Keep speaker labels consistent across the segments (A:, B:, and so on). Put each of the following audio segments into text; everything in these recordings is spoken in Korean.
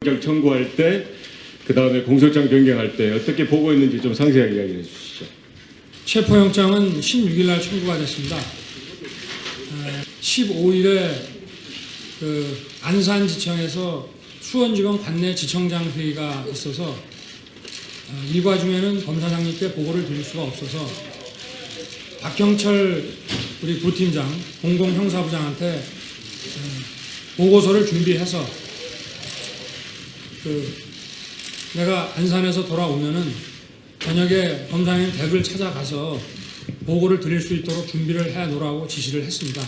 A: 공소장 청구할 때, 그 다음에 공소장 변경할 때 어떻게 보고 있는지 좀 상세하게 이야기해 주시죠.
B: 체포영장은 16일 날 청구가 됐습니다. 15일에 그 안산지청에서 수원지검 관내 지청장 회의가 있어서 일과 중에는 검사장님께 보고를 드릴 수가 없어서 박형철 우리 부팀장 공공형사부장한테 보고서를 준비해서 내가 안산에서 돌아오면은 저녁에 검사님 댁을 찾아가서 보고를 드릴 수 있도록 준비를 해 놓으라고 지시를 했습니다.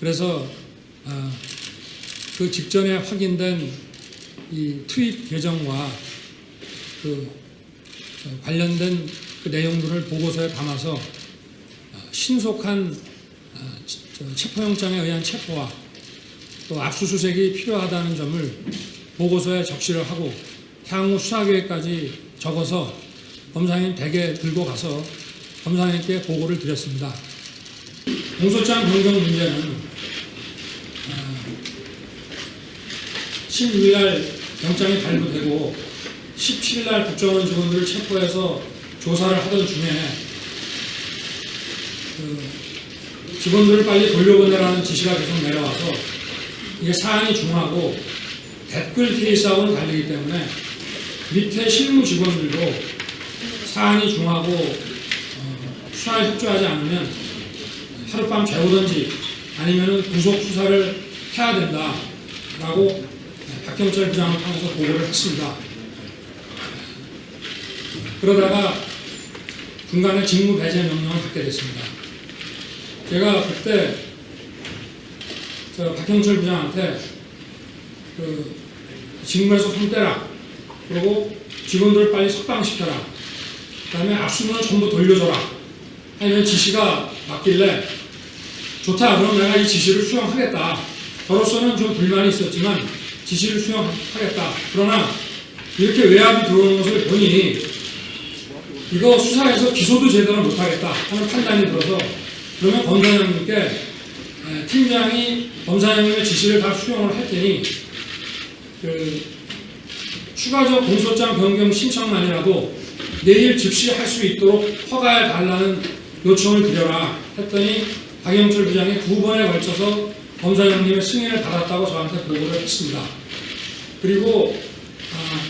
B: 그래서 그 직전에 확인된 이 트윗 계정과 그 관련된 그 내용들을 보고서에 담아서 신속한 체포영장에 의한 체포와 또 압수수색이 필요하다는 점을 보고서에 적시를 하고 향후 수사계획까지 적어서 검사님 댁에 들고 가서 검사님께 보고를 드렸습니다. 공소장 변경 문제는 16일 날 영장이 발부되고 17일 날 국정원 직원들을 체포해서 조사를 하던 중에 직원들을 빨리 돌려보내라는 지시가 계속 내려와서 이게 사안이 중하고 댓글 케이스하고는 다르기 때문에 밑에 실무 직원들도 사안이 중하고 수사에 협조하지 않으면 하룻밤 재우든지 아니면 구속 수사를 해야 된다라고 박형철 부장을 통해서 보고를 했습니다. 그러다가 중간에 직무 배제 명령을 받게 됐습니다. 제가 그때 박형철 부장한테 직무에서 손 떼라. 그리고 직원들을 빨리 석방시켜라. 그 다음에 압수문을 전부 돌려줘라. 하는 지시가 맞길래 좋다. 그럼 내가 이 지시를 수용하겠다. 저로서는 좀 불만이 있었지만 지시를 수용하겠다. 그러나 이렇게 외압이 들어오는 것을 보니 이거 수사에서 기소도 제대로 못하겠다 하는 판단이 들어서 그러면 검사장님께 팀장이 검사장님의 지시를 다 수용을 할 테니 추가적 공소장 변경 신청만이라도 내일 즉시 할 수 있도록 허가해 달라는 요청을 드려라 했더니 박형철 부장이 2번에 걸쳐서 검사장님의 승인을 받았다고 저한테 보고를 했습니다. 그리고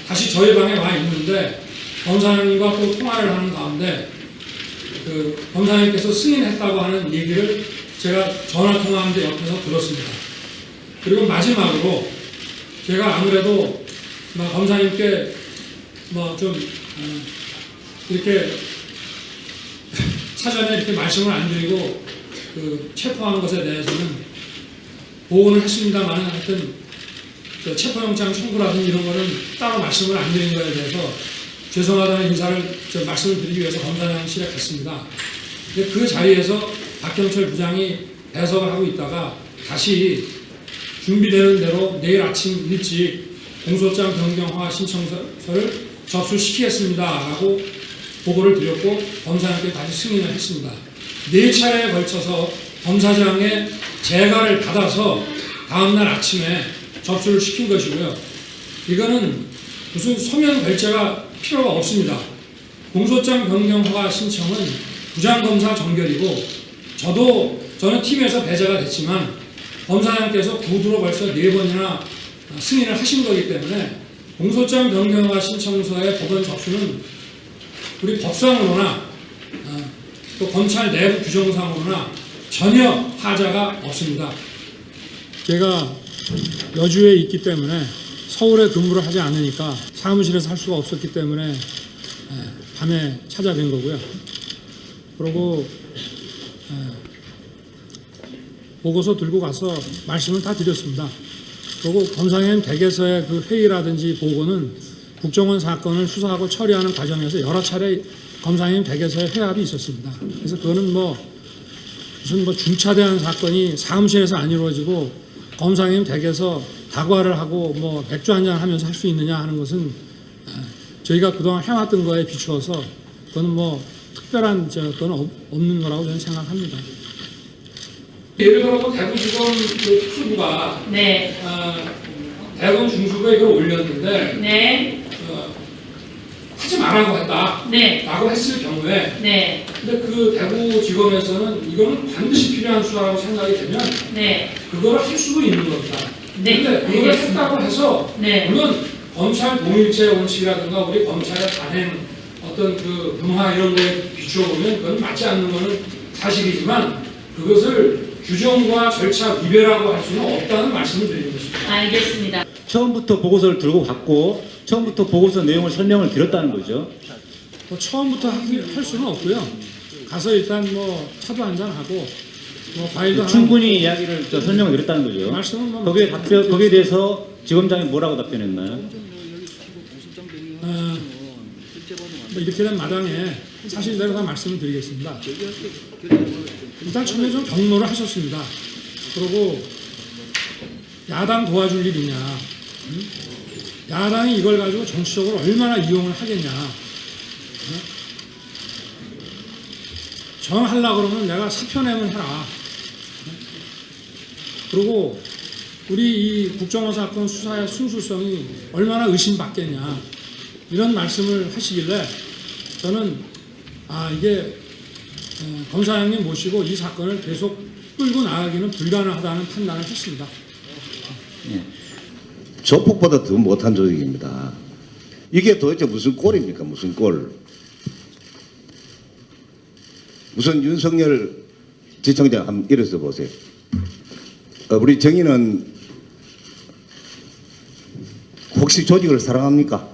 B: 다시 저희 방에 와 있는데 검사장님과 또 통화를 하는 가운데 검사장님께서 승인했다고 하는 얘기를 제가 전화 통화하는데 옆에서 들었습니다. 그리고 마지막으로 제가 아무래도 검사님께 좀 이렇게 사전에 이렇게 말씀을 안 드리고 체포한 것에 대해서는 보고는 했습니다만 하여튼 체포영장 청구라든지 이런 거는 따로 말씀을 안 드린 거에 대해서 죄송하다는 인사를 말씀을 드리기 위해서 검사장실에 갔습니다. 근데 그 자리에서 박형철 부장이 배석을 하고 있다가 다시 준비되는 대로 내일 아침 일찍 공소장 변경 허가 신청서를 접수시키겠습니다 라고 보고를 드렸고 검사장께 다시 승인을 했습니다. 4차례에 걸쳐서 검사장의 재가를 받아서 다음날 아침에 접수를 시킨 것이고요. 이거는 무슨 서면 결재가 필요가 없습니다. 공소장 변경 허가 신청은 부장검사 정결이고 저는 팀에서 배제가 됐지만 검사장께서 구두로 벌써 4번이나 승인을 하신 거기 때문에 공소장 변경 허가 신청서의 법원 접수는 우리 법상으로나 또 검찰 내부 규정상으로나 전혀 하자가 없습니다. 제가 여주에 있기 때문에 서울에 근무를 하지 않으니까 사무실에서 할 수가 없었기 때문에 밤에 찾아뵌 거고요. 그리고 보고서 들고 가서 말씀을 다 드렸습니다. 그리고 검사님 댁에서의 그 회의라든지 보고는 국정원 사건을 수사하고 처리하는 과정에서 여러 차례 검사님 댁에서의 회합이 있었습니다. 그래서 그거는 무슨 중차대한 사건이 사무실에서 안 이루어지고 검사님 댁에서 다과를 하고 맥주 한잔 하면서 할 수 있느냐 하는 것은 저희가 그동안 해왔던 거에 비추어서 그거는 특별한 그건 없는 거라고 저는 생각합니다. 예를 들어서 대구지검 수부가 대검 중수부에 이걸 올렸는데
C: 네.
B: 하지 말라고 했다.
C: 네.
B: 라고 했을 경우에
C: 네.
B: 근데 그 대구지검에서는 이거는 반드시 필요한 수사라고 생각이 되면
C: 네.
B: 그거를 할 수도 있는 겁니다.
C: 네,
B: 근데 그걸
C: 알겠습니다.
B: 했다고 해서
C: 네.
B: 물론 검찰 동일체 원칙이라든가 우리 검찰의 단행 어떤 그 문화 이런 거에 비추어보면 그건 맞지 않는 거는 사실이지만 그것을 규정과 절차 위배라고 할 수는 없다는 말씀을 드리는 것입니다.
C: 알겠습니다.
D: 처음부터 보고서를 들고 갔고 처음부터 보고서 내용을 설명을 드렸다는 거죠.
B: 뭐 처음부터 할 수는 없고요. 가서 일단 뭐 차도 한잔 하고 뭐 과일도 하나
D: 충분히 이야기를 설명을 드렸다는 거죠.
B: 말씀은 뭐
D: 거기에 대해서 지검장이 뭐라고 답변했나요?
B: 뭐 이렇게 된 마당에 사실대로 다 말씀을 드리겠습니다. 일단 처음에 좀 경로를 하셨습니다. 그리고 야당 도와줄 일이냐, 야당이 이걸 가지고 정치적으로 얼마나 이용을 하겠냐, 정하려고 그러면 내가 사표 내면 해라. 그리고 우리 이 국정원 사건 수사의 순수성이 얼마나 의심받겠냐 이런 말씀을 하시길래 저는 이게 검사장님 모시고 이 사건을 계속 끌고 나가기는 불가능하다는 판단을 했습니다.
E: 조폭보다 더 못한 조직입니다. 이게 도대체 무슨 꼴입니까? 무슨 꼴? 무슨 윤석열 지청장 한번 일어서 보세요. 우리 정의는 혹시 조직을 사랑합니까?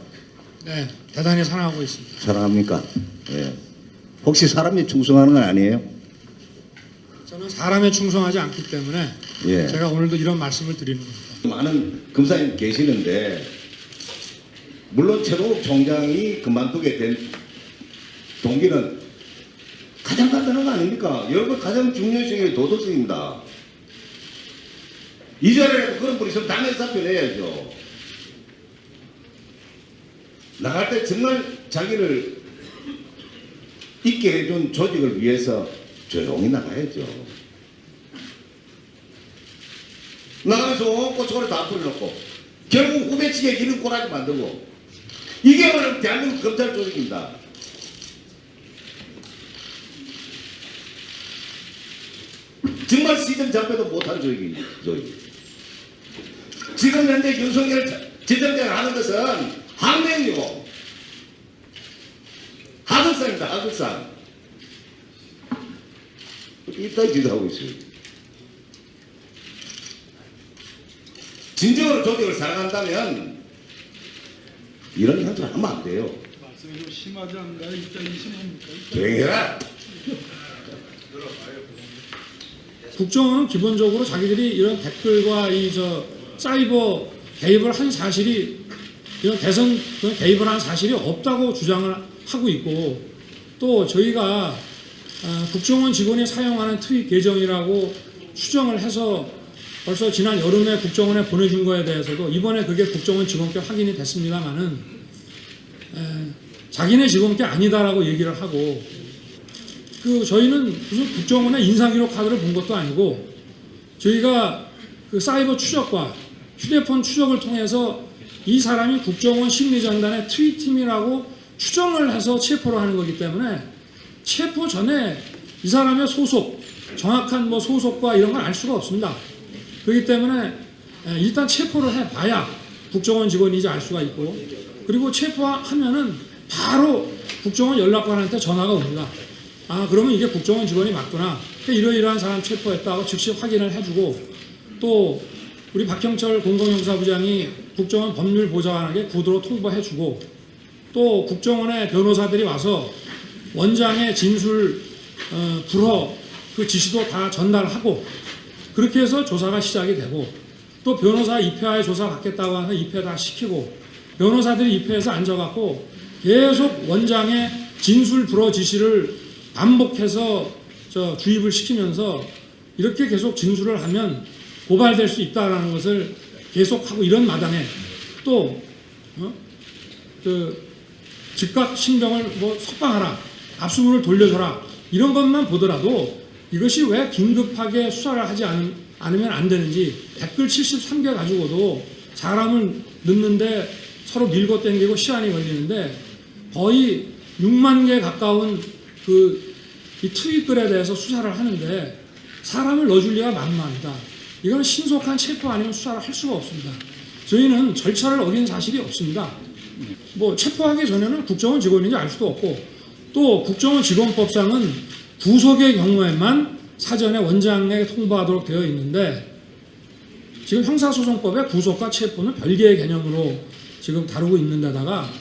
B: 네, 대단히 사랑하고 있습니다.
E: 사랑합니까? 예. 혹시 사람이 충성하는 건 아니에요?
B: 저는 사람에 충성하지 않기 때문에
E: 예.
B: 제가 오늘도 이런 말씀을 드리는 겁니다.
E: 많은 검사님 계시는데 물론 최동욱 총장이 그만두게 된 동기는 가장 간단한 거 아닙니까? 여러분 가장 중요한 게 도덕성입니다. 이 자리에도 그런 분이 있으면 당연히 사표 내야죠. 나갈 때 정말 자기를 있게 해준 조직을 위해서 조용히 나가야죠. 나가면서 온 고춧가루 다 뿌려놓고 결국 후배치게 기름 꼬라지 만들고 이게 오늘 대한민국 검찰 조직입니다. 정말 시정 잡혀도 못한 조직입니다. 지금 현재 윤석열 지정장을 하는 것은 항명이고 하극상입니다. 하극상. 이따위 지도하고 있어요. 진정으로 조직을 사랑한다면 이런 형태를 하면 안 돼요.
F: 말씀이 좀 심하지 않나요? 입장이 심합니까?
E: 조용히 해라.
B: 국정원은 기본적으로 자기들이 이런 댓글과 사이버 개입을 한 사실이 이런 대선 개입을 한 사실이 없다고 주장을 하고 있고 또 저희가 국정원 직원이 사용하는 트윗 계정이라고 추정을 해서 벌써 지난 여름에 국정원에 보내준 거에 대해서도 이번에 그게 국정원 직원께 확인이 됐습니다만은 자기네 직원께 아니다라고 얘기를 하고 저희는 무슨 국정원의 인사기록 카드를 본 것도 아니고 저희가 그 사이버 추적과 휴대폰 추적을 통해서 이 사람이 국정원 심리전단의 트윗팀이라고 추정을 해서 체포를 하는 거기 때문에 체포 전에 이 사람의 소속, 정확한 뭐 소속과 이런 걸 알 수가 없습니다. 그렇기 때문에 일단 체포를 해봐야 국정원 직원인지 알 수가 있고 그리고 체포하면은 바로 국정원 연락관한테 전화가 옵니다. 그러면 이게 국정원 직원이 맞구나. 이러이러한 사람 체포했다고 즉시 확인을 해주고 또 우리 박형철 공공형사부장이 국정원 법률보좌관에게 구두로 통보해주고 또 국정원의 변호사들이 와서 원장의 진술 불허 그 지시도 다 전달하고 그렇게 해서 조사가 시작이 되고 또 변호사 입회하에 조사 받겠다고 해서 입회 다 시키고 변호사들이 입회해서 앉아갖고 계속 원장의 진술 불허 지시를 반복해서 주입을 시키면서 이렇게 계속 진술을 하면 고발될 수 있다라는 것을 계속하고 이런 마당에 또 즉각 신병을 뭐 석방하라, 압수문을 돌려줘라 이런 것만 보더라도 이것이 왜 긴급하게 수사를 하지 않으면 안 되는지 댓글 73개 가지고도 사람을 넣는데 서로 밀고 당기고 시간이 걸리는데 거의 6만 개 가까운 이 투입글에 대해서 수사를 하는데 사람을 넣어줄 리가 만무합니다. 이건 신속한 체포 아니면 수사를 할 수가 없습니다. 저희는 절차를 어긴 사실이 없습니다. 뭐 체포하기 전에는 국정원 직원인지 알 수도 없고 또 국정원 직원법상은 구속의 경우에만 사전에 원장에게 통보하도록 되어 있는데 지금 형사소송법의 구속과 체포는 별개의 개념으로 지금 다루고 있는 데다가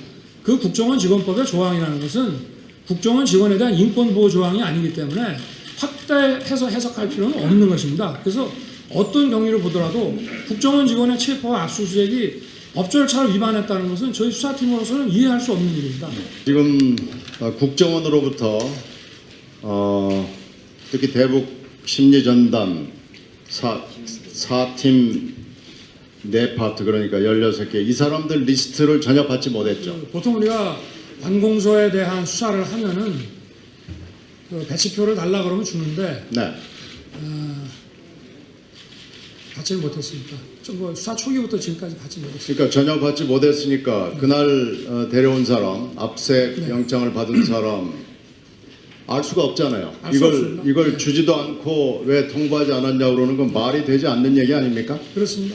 B: 그 국정원 직원법의 조항이라는 것은 국정원 직원에 대한 인권보호 조항이 아니기 때문에 확대해서 해석할 필요는 없는 것입니다. 그래서 어떤 경위를 보더라도 국정원 직원의 체포와 압수수색이 법절차를 위반했다는 것은 저희 수사팀으로서는 이해할 수 없는 일입니다.
E: 지금 국정원으로부터 특히 대북 심리전담 4팀 4파트 그러니까 16개 이 사람들 리스트를 전혀 받지 못했죠.
B: 보통 우리가 관공서에 대한 수사를 하면은 그 배치표를 달라 그러면 주는데
E: 네.
B: 받지를 못했습니다. 뭐 수사 초기부터 지금까지 받지 못했습니다.
E: 그러니까 전혀 받지 못했으니까 그날 데려온 사람, 압색
B: 네.
E: 영장을 받은 사람 알 수가 없잖아요.
B: 알수 없습니다.
E: 이걸
B: 네.
E: 주지도 않고 왜 통보하지 않았냐 그러는 건 말이 되지 않는 얘기 아닙니까?
B: 그렇습니다.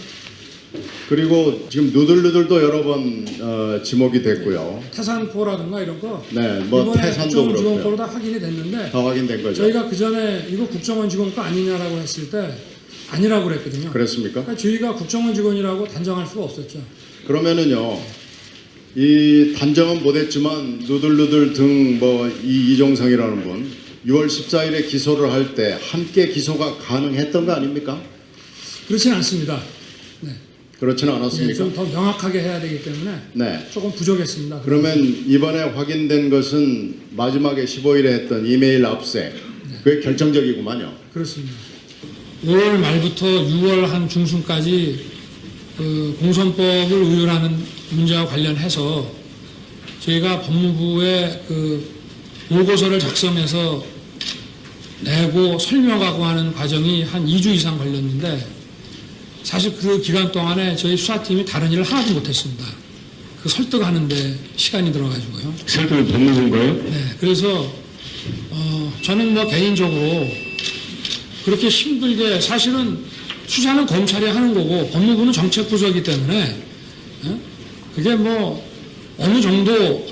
E: 그리고 지금 누들누들도 여러 번 지목이 됐고요.
B: 태산포라든가 이런 거
E: 네, 뭐
B: 이번에
E: 태산도
B: 국정원
E: 그렇고요.
B: 직원 거로 다 확인이 됐는데
E: 다 확인된 거죠.
B: 저희가 그 전에 이거 국정원 직원 거 아니냐라고 했을 때 아니라고 그랬거든요.
E: 그랬습니까?
B: 그러니까 저희가 국정원 직원이라고 단정할 수가 없었죠.
E: 그러면은요, 이 단정은 못했지만 누들누들 등 뭐 이종성이라는 분 6월 14일에 기소를 할 때 함께 기소가 가능했던 거 아닙니까?
B: 그렇지는 않습니다. 네.
E: 그렇지는 않았습니까?
B: 좀 더 명확하게 해야 되기 때문에
E: 네.
B: 조금 부족했습니다.
E: 그러면 이번에 확인된 것은 마지막에 15일에 했던 이메일 압색 그게 결정적이구만요.
B: 그렇습니다. 5월 말부터 6월 한 중순까지 그 공선법을 의율하는 문제와 관련해서 저희가 법무부에 그 보고서를 작성해서 내고 설명하고 하는 과정이 한 2주 이상 걸렸는데 사실 그 기간 동안에 저희 수사팀이 다른 일을 하나도 못했습니다. 그 설득하는데 시간이 들어가지고요.
A: 설득은 법무부인가요?
B: 네, 그래서 저는 뭐 개인적으로 그렇게 힘들게 사실은 수사는 검찰이 하는 거고 법무부는 정책부서이기 때문에 그게 뭐 어느 정도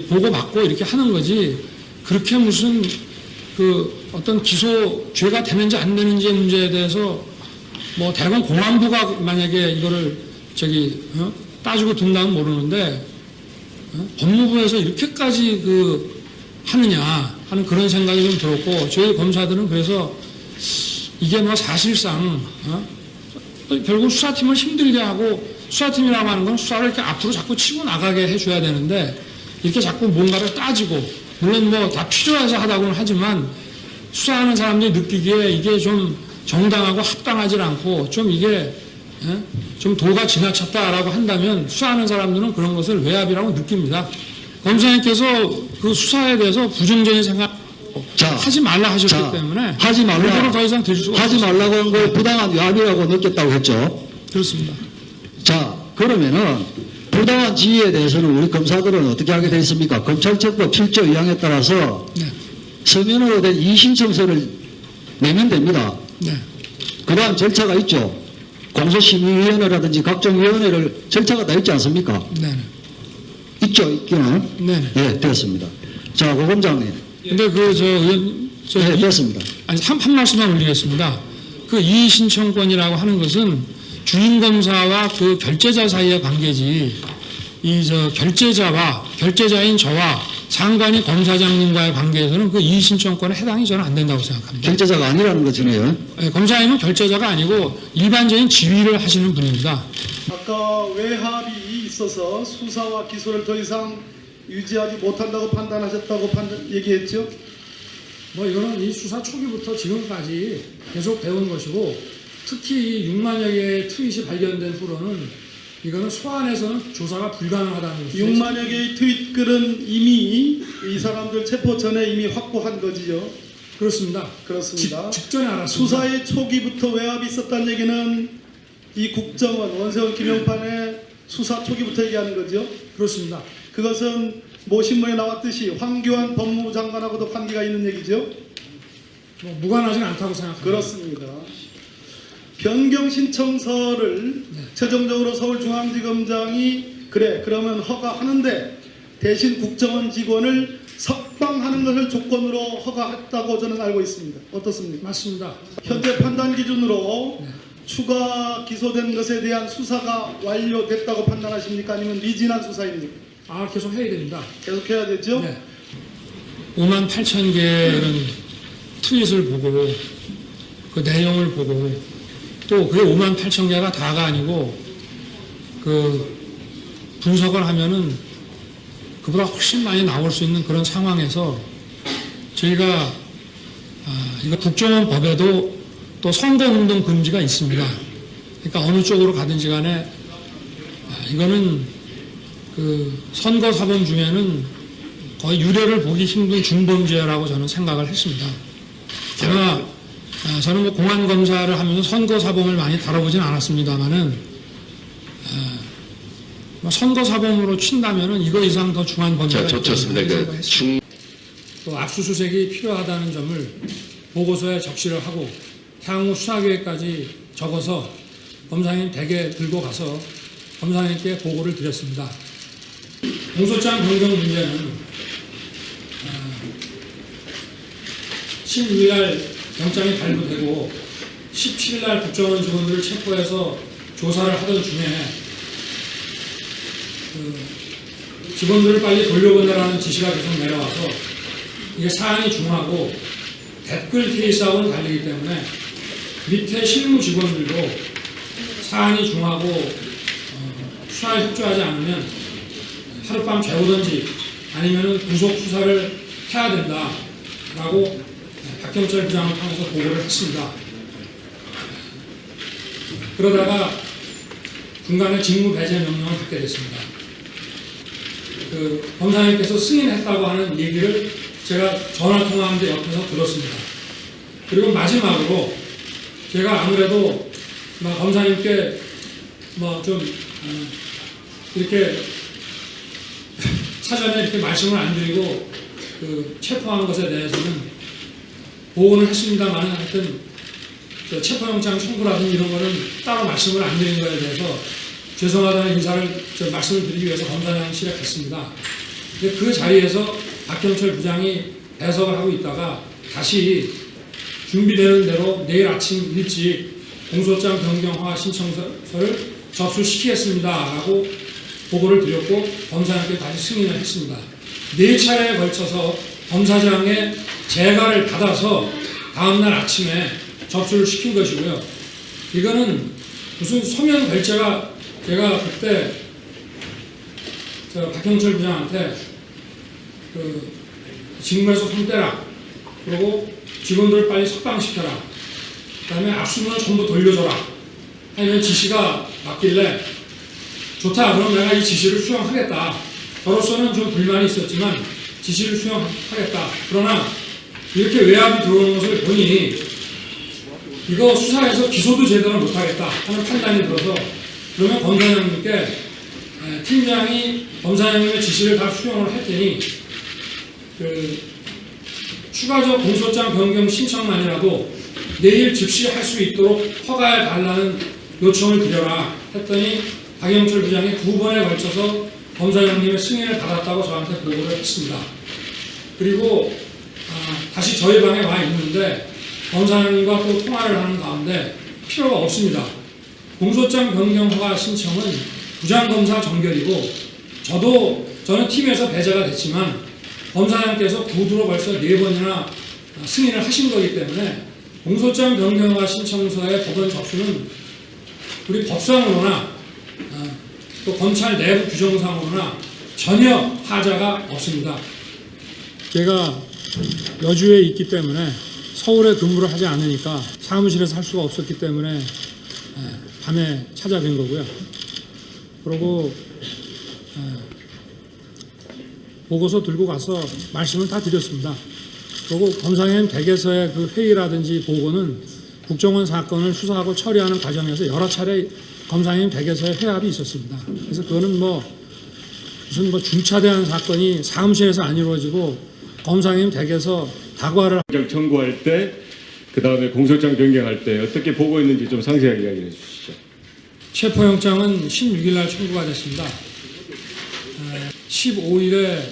B: 보고받고 이렇게 하는 거지 그렇게 무슨 그 어떤 기소 죄가 되는지 안 되는지의 문제에 대해서 뭐 대검 공안부가 만약에 이거를 따지고 둔다면 모르는데 법무부에서 이렇게까지 그 하느냐 하는 그런 생각이 좀 들었고 저희 검사들은 그래서 이게 뭐 사실상 결국 수사팀을 힘들게 하고 수사팀이라고 하는 건 수사를 이렇게 앞으로 자꾸 치고 나가게 해줘야 되는데 이렇게 자꾸 뭔가를 따지고 물론 뭐 다 필요해서 하다고는 하지만 수사하는 사람들이 느끼기에 이게 좀 정당하고 합당하지 않고 좀 이게 좀 도가 지나쳤다라고 한다면 수사하는 사람들은 그런 것을 외압이라고 느낍니다. 검사님께서 그 수사에 대해서 부정적인 생각 하지 말라 하셨기 때문에
C: 하지 말라
B: 그거를 더 이상 드릴 수가
C: 하지
B: 없습니다.
C: 말라고 한 걸 부당한 외압이라고 느꼈다고 했죠.
B: 그렇습니다.
C: 자, 그러면은 부당한 지위에 대해서는 우리 검사들은 어떻게 하게 되어 있습니까? 검찰청법 7조 2항에 따라서
B: 네.
C: 서면으로 된 이의신청서를 내면 됩니다.
B: 네.
C: 그러한 절차가 있죠. 공소심의위원회라든지 각종 위원회를 절차가 다 있지 않습니까?
B: 네.
C: 있죠, 있기는.
B: 네.
C: 예, 됐습니다. 자, 고검장님.
B: 근데 의원
C: 예, 됐습니다.
B: 아니 한 말씀만 올리겠습니다. 그 이의 신청권이라고 하는 것은 주임 검사와 그 결재자 사이의 관계지 결재자인 저와 상관이 검사장님과의 관계에서는 그 이의 신청권에 해당이 저는 안 된다고 생각합니다.
C: 결재자가 아니라는 거잖아요.
B: 네, 검사님은 결재자가 아니고 일반적인 지휘를 하시는 분입니다.
F: 아까 외압이 있어서 수사와 기소를 더 이상 유지하지 못한다고 판단하셨다고 얘기했죠?
B: 뭐 이거는 이 수사 초기부터 지금까지 계속 배운 것이고 특히 이 6만여 개의 트윗이 발견된 후로는 이거는 소환해서는 조사가 불가능하다는 것이죠.
F: 6만여 개의 트윗글은 이미 이 사람들 체포 전에 이미 확보한 거지요.
B: 그렇습니다.
F: 그렇습니다.
B: 직전에 알았습니다.
F: 수사의 초기부터 외압이 있었다는 얘기는 이 국정원 원세훈 김영판의 수사 초기부터 얘기하는 거죠.
B: 그렇습니다.
F: 그것은 모 신문에 나왔듯이 황교안 법무부 장관하고도 관계가 있는 얘기죠.
B: 뭐 무관하지는 않다고 생각합니다.
F: 그렇습니다. 변경 신청서를 최종적으로 서울중앙지검장이 그래 그러면 허가하는데 대신 국정원 직원을 석방하는 것을 조건으로 허가했다고 저는 알고 있습니다. 어떻습니까?
B: 맞습니다.
F: 현재 판단 기준으로 추가 기소된 것에 대한 수사가 완료됐다고 판단하십니까? 아니면 미진한 수사입니까?
B: 계속 해야 됩니다.
F: 계속해야 되죠?
B: 네. 5만 8천 개는 트윗을 보고 그 내용을 보고 또 그게 5만 8천 개가 다가 아니고 그 분석을 하면은 그보다 훨씬 많이 나올 수 있는 그런 상황에서 저희가 이거 국정원 법에도 또 선거운동 금지가 있습니다. 그러니까 어느 쪽으로 가든지 간에 이거는 그 선거사범 중에는 거의 유례를 보기 힘든 중범죄라고 저는 생각을 했습니다. 아마 저는 뭐 공안검사를 하면서 선거사범을 많이 다뤄보진 않았습니다만은 선거사범으로 친다면은 이거 이상 더 중한 범죄가
G: 좋습니다.
B: 또 압수수색이 필요하다는 점을 보고서에 적시를 하고 향후 수사계획까지 적어서 검사님 댁에 들고 가서 검사님께 보고를 드렸습니다. 공소장 변경 문제는 16일 영장이 발부되고 17일 국정원 직원들을 체포해서 조사를 하던 중에 직원들을 빨리 돌려보내라는 지시가 계속 내려와서 이게 사안이 중하고 댓글 케이스하고는 다르기 때문에 밑에 실무 직원들도 사안이 중하고 수사에 협조하지 않으면 하룻밤 재우든지 아니면 구속 수사를 해야 된다라고 박경철 부장을 통해서 보고를 했습니다. 그러다가 중간에 직무 배제 명령을 받게 됐습니다. 그 검사님께서 승인했다고 하는 얘기를 제가 전화 통화하는데 옆에서 들었습니다. 그리고 마지막으로 제가 아무래도 검사님께 좀 이렇게 사전에 이렇게 말씀을 안 드리고 그 체포한 것에 대해서는 보고는 했습니다만 하여튼 체포영장 청구라든지 이런 거는 따로 말씀을 안 드린 거에 대해서 죄송하다는 인사를 말씀을 드리기 위해서 검사장실에 갔습니다. 근데 그 자리에서 박경철 부장이 해석을 하고 있다가 다시 준비되는 대로 내일 아침 일찍 공소장 변경허가 신청서를 접수시키겠습니다라고 보고를 드렸고 검사장께 다시 승인을 했습니다. 4차례에 걸쳐서 검사장의 재가를 받아서 다음날 아침에 접수를 시킨 것이고요. 이거는 무슨 서면 결제가 제가 그때 박경철 부장한테 그 직무에서 손 떼라. 그리고 직원들을 빨리 석방시켜라. 그 다음에 압수문을 전부 돌려줘라. 하는 지시가 맞길래 좋다. 그럼 내가 이 지시를 수용하겠다. 저로서는 좀 불만이 있었지만 지시를 수용하겠다. 그러나 이렇게 외압이 들어오는 것을 보니 이거 수사해서 기소도 제대로 못하겠다 하는 판단이 들어서 그러면 검사장님께 팀장이 검사장님의 지시를 다 수용을 할 테니 그 추가적 공소장 변경 신청만이라도 내일 즉시 할 수 있도록 허가해 달라는 요청을 드려라 했더니 박영철 부장이 2번에 걸쳐서 검사장님의 승인을 받았다고 저한테 보고를 했습니다. 그리고 다시 저희 방에 와 있는데 검사장님과 또 통화를 하는 가운데 필요가 없습니다. 공소장 변경 허가 신청은 부장검사 정결이고 저는 팀에서 배제가 됐지만 검사장께서 구두로 벌써 4번이나 승인을 하신 거기 때문에 공소장 변경 허가 신청서의 법원 접수는 우리 법상으로나 또 검찰 내부 규정상으로나 전혀 하자가 없습니다. 제가 여주에 있기 때문에 서울에 근무를 하지 않으니까 사무실에서 할 수가 없었기 때문에 밤에 찾아뵌 거고요. 그리고 보고서 들고 가서 말씀을 다 드렸습니다. 그리고 검사님 댁에서의 그 회의라든지 보고는 국정원 사건을 수사하고 처리하는 과정에서 여러 차례 검사님 댁에서의 회합이 있었습니다. 그래서 그거는 무슨 중차대한 사건이 사무실에서 안 이루어지고 검사님 댁에서 다과를
A: 영장 청구할 때, 그 다음에 공소장 변경할 때 어떻게 보고했는지 좀 상세하게 이야기해 주시죠.
B: 체포영장은 16일 날 청구가 됐습니다. 15일에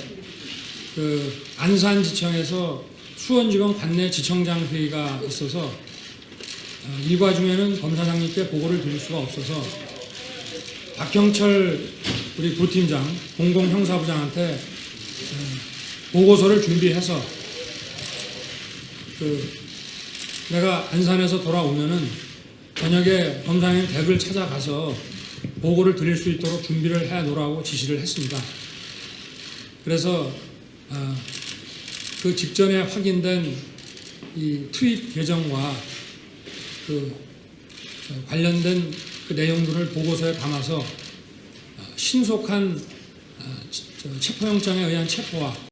B: 그 안산지청에서 수원지검 관내 지청장 회의가 있어서 이 과중에는 검사장님께 보고를 드릴 수가 없어서 박형철 우리 부팀장 공공형사부장한테 보고서를 준비해서 내가 안산에서 돌아오면은 저녁에 검사님 댁을 찾아가서 보고를 드릴 수 있도록 준비를 해 놓으라고 지시를 했습니다. 그래서 그 직전에 확인된 이 트윗 계정과 그 관련된 그 내용들을 보고서에 담아서 신속한 체포영장에 의한 체포와